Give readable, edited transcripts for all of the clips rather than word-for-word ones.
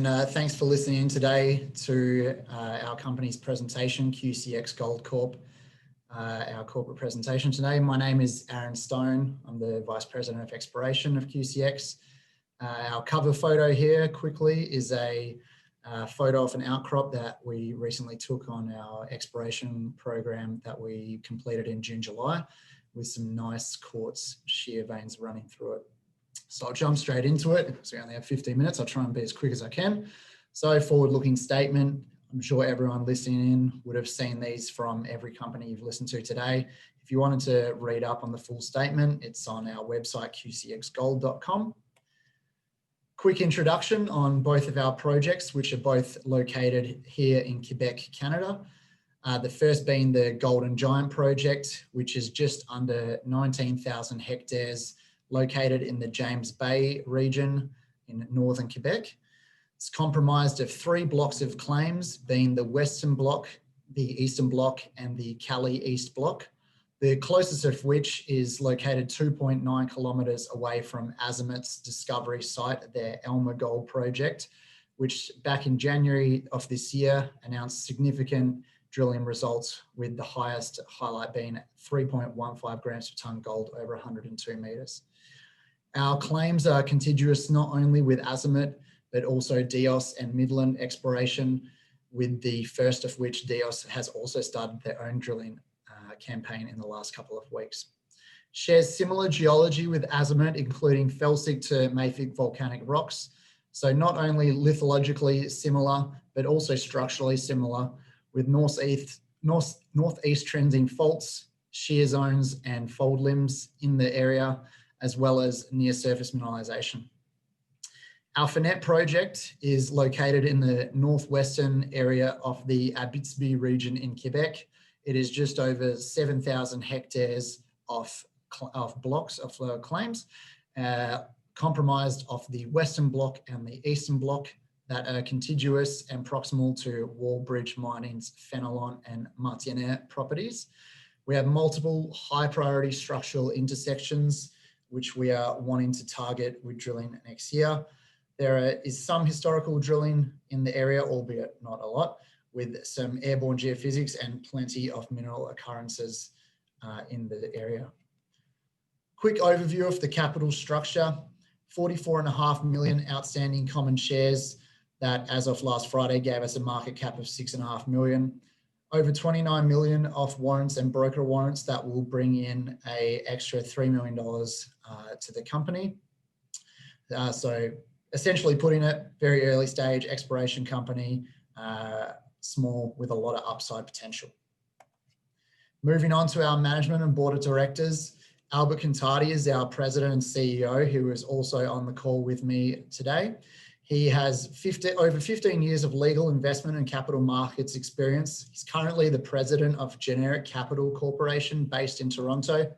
and thanks for listening in today to our company's presentation, QcX Gold Corp, our corporate presentation today. My name is Aaron Stone. I'm the Vice President of Exploration of QcX. Our cover photo here quickly is a photo of an outcrop that we recently took on our exploration program that we completed in June, July, with some nice quartz shear veins running through it. So I'll jump straight into it because we only have 15 minutes. I'll try and be as quick as I can. So forward-looking statement. I'm sure everyone listening in would have seen these from every company you've listened to today. If you wanted to read up on the full statement, it's on our website, qcxgold.com. Quick introduction on both of our projects, which are both located here in Quebec, Canada. The first being the Golden Giant project, which is just under 19,000 hectares located in the James Bay region in northern Quebec. It's comprised of 3 blocks of claims, being the Western Block, the Eastern Block, and the Cali East Block, the closest of which is located 2.9 kilometres away from Azimut's discovery site, their Elmer Gold project, which back in January of this year announced significant drilling results, with the highest highlight being 3.15 grams per tonne gold over 102 metres. Our claims are contiguous not only with Azimut, but also Dios and Midland exploration, with the first of which, Dios, has also started their own drilling campaign in the last couple of weeks. Shares similar geology with Azimut, including felsic to mafic volcanic rocks. So not only lithologically similar, but also structurally similar, with northeast trending faults, shear zones and fold limbs in the area, as well as near surface mineralization. Our Finette project is located in the northwestern area of the Abitibi region in Quebec. It is just over 7,000 hectares of blocks of claims, comprised of the Western Block and the Eastern Block that are contiguous and proximal to Wallbridge Mining's Fenelon and Martiniere properties. We have multiple high priority structural intersections which we are wanting to target with drilling next year. There is some historical drilling in the area, albeit not a lot, with some airborne geophysics and plenty of mineral occurrences in the area. Quick overview of the capital structure: 44.5 million outstanding common shares that, as of last Friday, gave us a market cap of 6.5 million. Over 29 million of warrants and broker warrants that will bring in an extra $3 million to the company. So essentially putting it, very early stage exploration company, small with a lot of upside potential. Moving on to our management and board of directors. Albert Contati is our president and CEO, who is also on the call with me today. He has over 15 years of legal, investment and capital markets experience. He's currently the president of Generic Capital Corporation based in Toronto.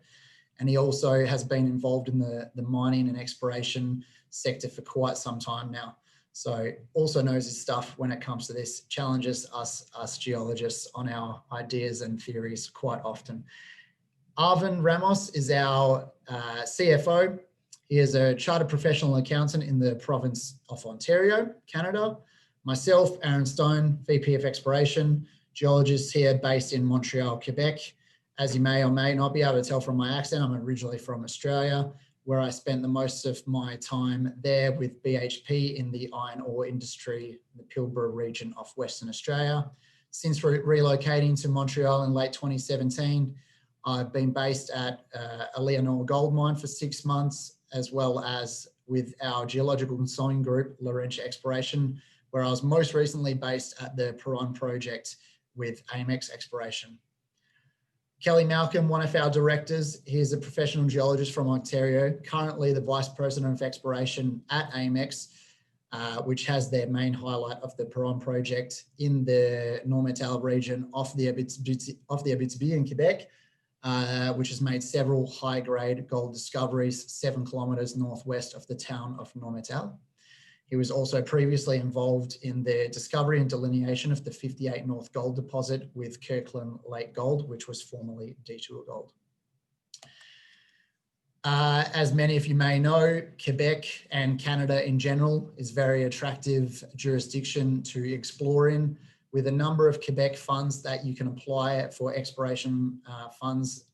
And he also has been involved in the mining and exploration sector for quite some time now. So also knows his stuff when it comes to this, challenges us geologists on our ideas and theories quite often. Arvin Ramos is our CFO. He is a chartered professional accountant in the province of Ontario, Canada. Myself, Aaron Stone, VP of Exploration, geologist here based in Montreal, Quebec. As you may or may not be able to tell from my accent, I'm originally from Australia, where I spent the most of my time there with BHP in the iron ore industry in the Pilbara region of Western Australia. Since relocating to Montreal in late 2017, I've been based at a Leonore gold mine for 6 months, as well as with our geological consulting group, Laurentia Exploration, where I was most recently based at the Perron project with AMEX Exploration. Kelly Malcolm, one of our directors, he is a professional geologist from Ontario, currently the Vice President of Exploration at AMEX, which has their main highlight of the Perron project in the Normetal region of the Abitibi in Quebec, which has made several high-grade gold discoveries 7 kilometres northwest of the town of Normetal. He was also previously involved in the discovery and delineation of the 58 North gold deposit with Kirkland Lake Gold, which was formerly Detour Gold. As many of you may know, Quebec and Canada in general is very attractive jurisdiction to explore in, with a number of Quebec funds that you can apply for exploration funds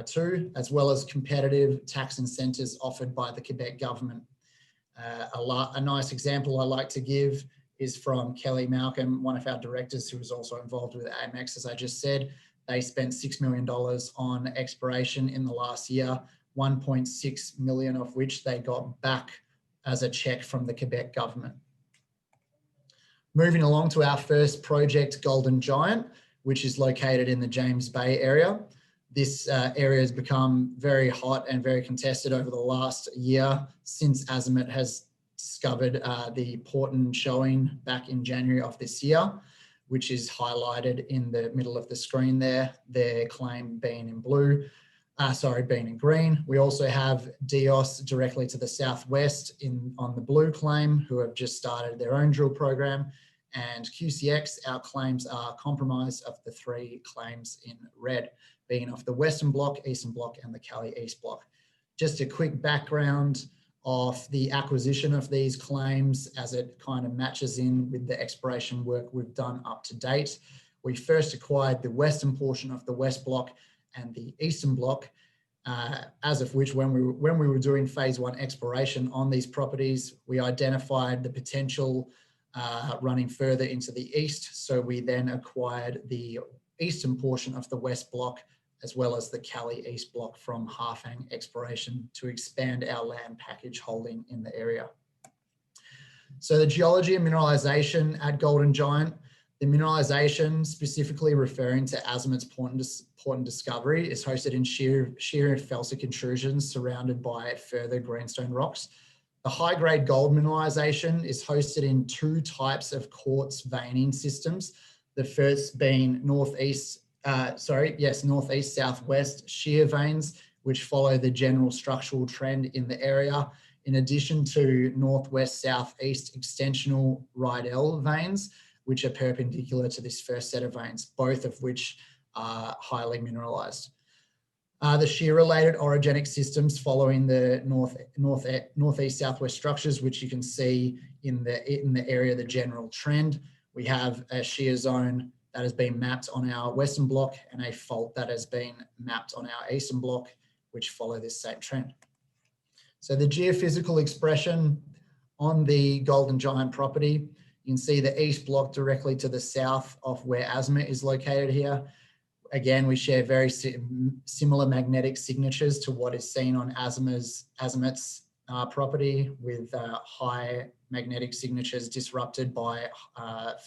to, as well as competitive tax incentives offered by the Quebec government. A nice example I like to give is from Kelly Malcolm, one of our directors who was also involved with Amex, as I just said. They spent $6 million on exploration in the last year, 1.6 million of which they got back as a check from the Quebec government. Moving along to our first project, Golden Giant, which is located in the James Bay area. This area has become very hot and very contested over the last year since Azimut has discovered the Porton showing back in January of this year, which is highlighted in the middle of the screen there, their claim being in blue, being in green. We also have Dios directly to the southwest on the blue claim, who have just started their own drill program. And QcX, our claims are compromised of the three claims in red, being of the Western Block, Eastern Block, and the Cali East Block. Just a quick background of the acquisition of these claims as it kind of matches in with the exploration work we've done up to date. We first acquired the western portion of the West Block and the Eastern Block, as of which when we were doing phase 1 exploration on these properties, we identified the potential running further into the east. So we then acquired the eastern portion of the West Block as well as the Cali East Block from Harfang Exploration to expand our land package holding in the area. So the geology and mineralization at Golden Giant, the mineralization specifically referring to Azimut's Porton discovery is hosted in shear felsic intrusions surrounded by further greenstone rocks. The high-grade gold mineralization is hosted in two types of quartz veining systems. The first being northeast-southwest shear veins, which follow the general structural trend in the area, in addition to northwest-southeast extensional Rydell veins, which are perpendicular to this first set of veins, both of which are highly mineralized. The shear-related orogenic systems following the northeast-southwest structures, which you can see in the area, the general trend. We have a shear zone that has been mapped on our Western Block and a fault that has been mapped on our Eastern Block, which follow this same trend. So the geophysical expression on the Golden Giant property, you can see the East Block directly to the south of where Azimut is located here. Again, we share very similar magnetic signatures to what is seen on Azimut's property, with high magnetic signatures disrupted by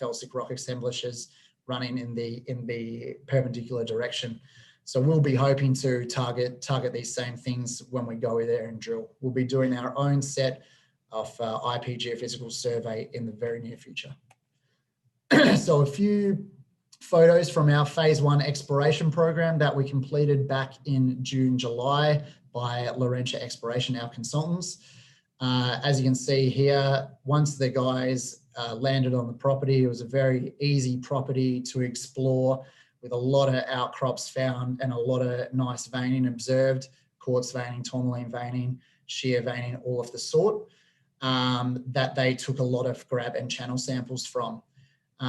felsic rock assemblages running in the perpendicular direction. So we'll be hoping to target these same things when we go there and drill. We'll be doing our own set of IP geophysical survey in the very near future. So a few photos from our phase 1 exploration program that we completed back in June, July by Laurentia Exploration, our consultants. As you can see here, once the guys landed on the property, it was a very easy property to explore with a lot of outcrops found and a lot of nice veining observed, quartz veining, tourmaline veining, shear veining, all of the sort, that they took a lot of grab and channel samples from.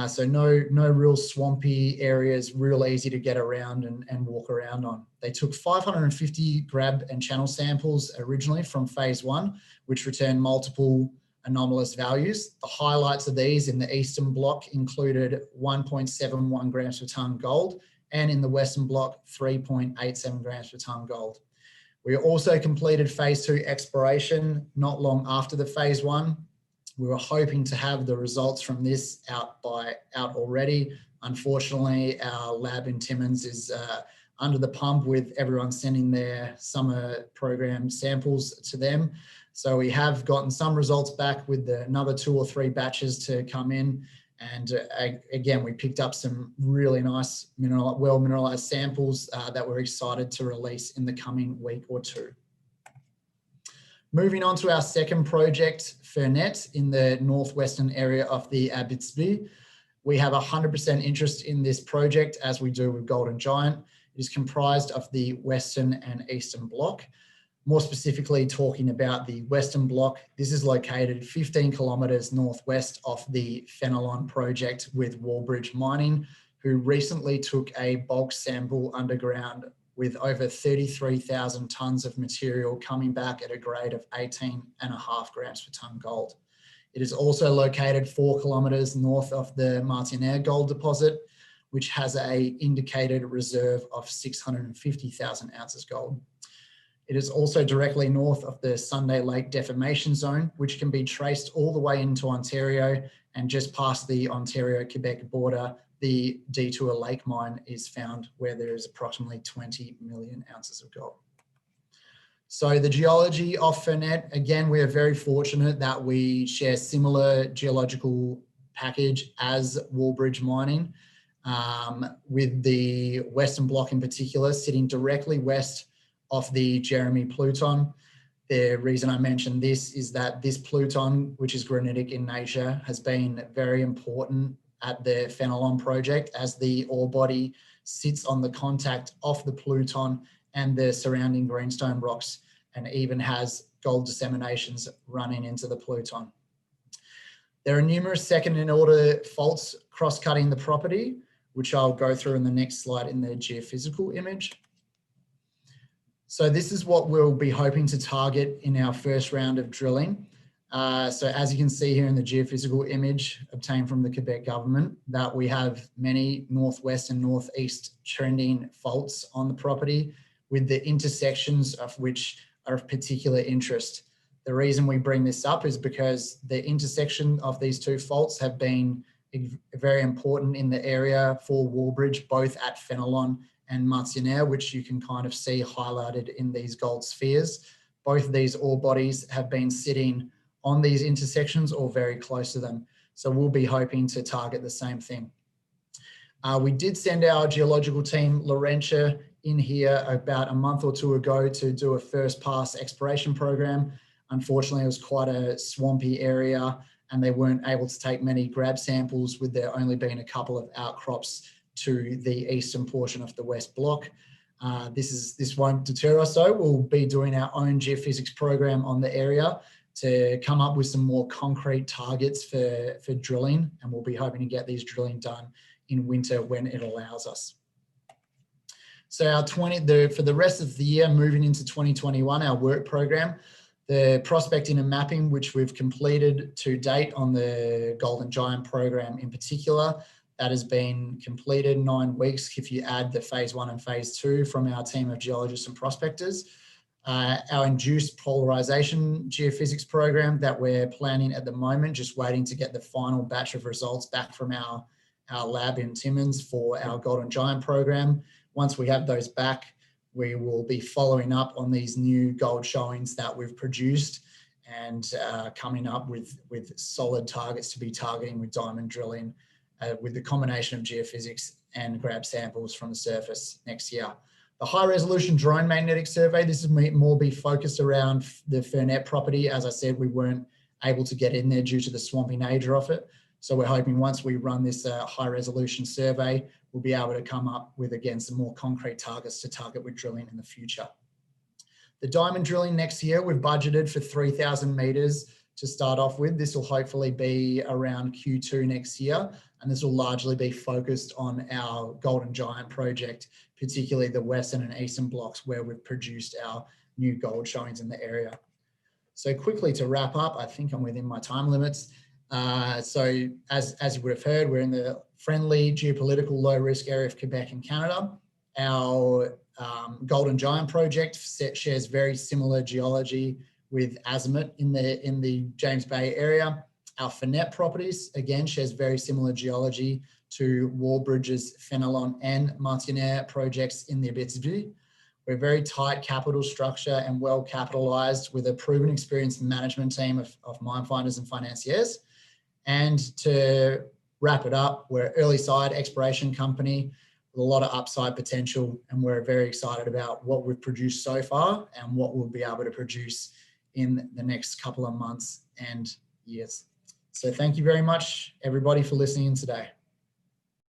So no real swampy areas, real easy to get around and walk around on. They took 550 grab and channel samples originally from phase 1, which returned multiple anomalous values. The highlights of these in the Eastern Block included 1.71 grams per tonne gold, and in the Western Block, 3.87 grams per tonne gold. We also completed phase 2 exploration not long after the phase 1. We were hoping to have the results from this out already. Unfortunately, our lab in Timmins is under the pump with everyone sending their summer program samples to them. So we have gotten some results back with another 2 or 3 batches to come in. And again, we picked up some really nice well mineralized samples that we're excited to release in the coming week or 2. Moving on to our second project, Fernet, in the northwestern area of the Abitibi. We have 100% interest in this project, as we do with Golden Giant. It is comprised of the Western and Eastern Block. more specifically talking about the Western Block. This is located 15 kilometres northwest of the Fenelon project with Wallbridge Mining, who recently took a bulk sample underground with over 33,000 tonnes of material coming back at a grade of 18.5 grams per tonne gold. It is also located 4 kilometres north of the Martiniere gold deposit, which has an indicated reserve of 650,000 ounces gold. It is also directly north of the Sunday Lake Deformation Zone, which can be traced all the way into Ontario, and just past the Ontario-Quebec border, the Detour Lake mine is found, where there is approximately 20 million ounces of gold. So the geology of Fernet, again, we are very fortunate that we share similar geological package as Wallbridge Mining, with the Western Block in particular sitting directly west of the Jeremy Pluton. The reason I mention this is that this Pluton, which is granitic in nature, has been very important at the Fenelon project, as the ore body sits on the contact of the Pluton and the surrounding greenstone rocks, and even has gold disseminations running into the Pluton. There are numerous second in order faults cross-cutting the property, which I'll go through in the next slide in the geophysical image. So this is what we'll be hoping to target in our first round of drilling. So as you can see here in the geophysical image obtained from the Quebec government, that we have many northwest and northeast trending faults on the property, with the intersections of which are of particular interest. The reason we bring this up is because the intersection of these two faults have been very important in the area for Wallbridge, both at Fenelon and Martiniere, which you can kind of see highlighted in these gold spheres. Both of these ore bodies have been sitting on these intersections or very close to them. So we'll be hoping to target the same thing. We did send our geological team, Laurentia, in here about a month or two ago to do a first pass exploration program. Unfortunately, it was quite a swampy area and they weren't able to take many grab samples, with there only being a couple of outcrops to the eastern portion of the West Block. This won't deter us though. We'll be doing our own geophysics program on the area to come up with some more concrete targets for drilling, and we'll be hoping to get these drilling done in winter when it allows us. So for the rest of the year, moving into 2021, our work program, the prospecting and mapping, which we've completed to date on the Golden Giant program in particular, that has been completed 9 weeks if you add the phase 1 and phase 2 from our team of geologists and prospectors. Our induced polarization geophysics program that we're planning at the moment, just waiting to get the final batch of results back from our lab in Timmins for our Golden Giant program. Once we have those back, we will be following up on these new gold showings that we've produced and coming up with solid targets to be targeting with diamond drilling, with the combination of geophysics and grab samples from the surface next year. The high resolution drone magnetic survey, this is more be focused around the Fernet property. As I said, we weren't able to get in there due to the swampy nature of it. So we're hoping once we run this high resolution survey, we'll be able to come up with, again, some more concrete targets to target with drilling in the future. The diamond drilling next year, we've budgeted for 3,000 meters to start off with. This will hopefully be around Q2 next year, and this will largely be focused on our Golden Giant project, particularly the Western and Eastern blocks where we've produced our new gold showings in the area. So quickly to wrap up, I think I'm within my time limits. So as you would have heard, we're in the friendly geopolitical low risk area of Quebec and Canada. Our Golden Giant project shares very similar geology with Azimuth in the James Bay area. Our Fernet properties, again, shares very similar geology to Wallbridge's Fenelon and Martiniere projects in the Abitibi. We're a very tight capital structure and well capitalized with a proven experienced management team of mine finders and financiers. And to wrap it up, we're an early side exploration company with a lot of upside potential, and we're very excited about what we've produced so far and what we'll be able to produce in the next couple of months and years. So thank you very much, everybody, for listening today.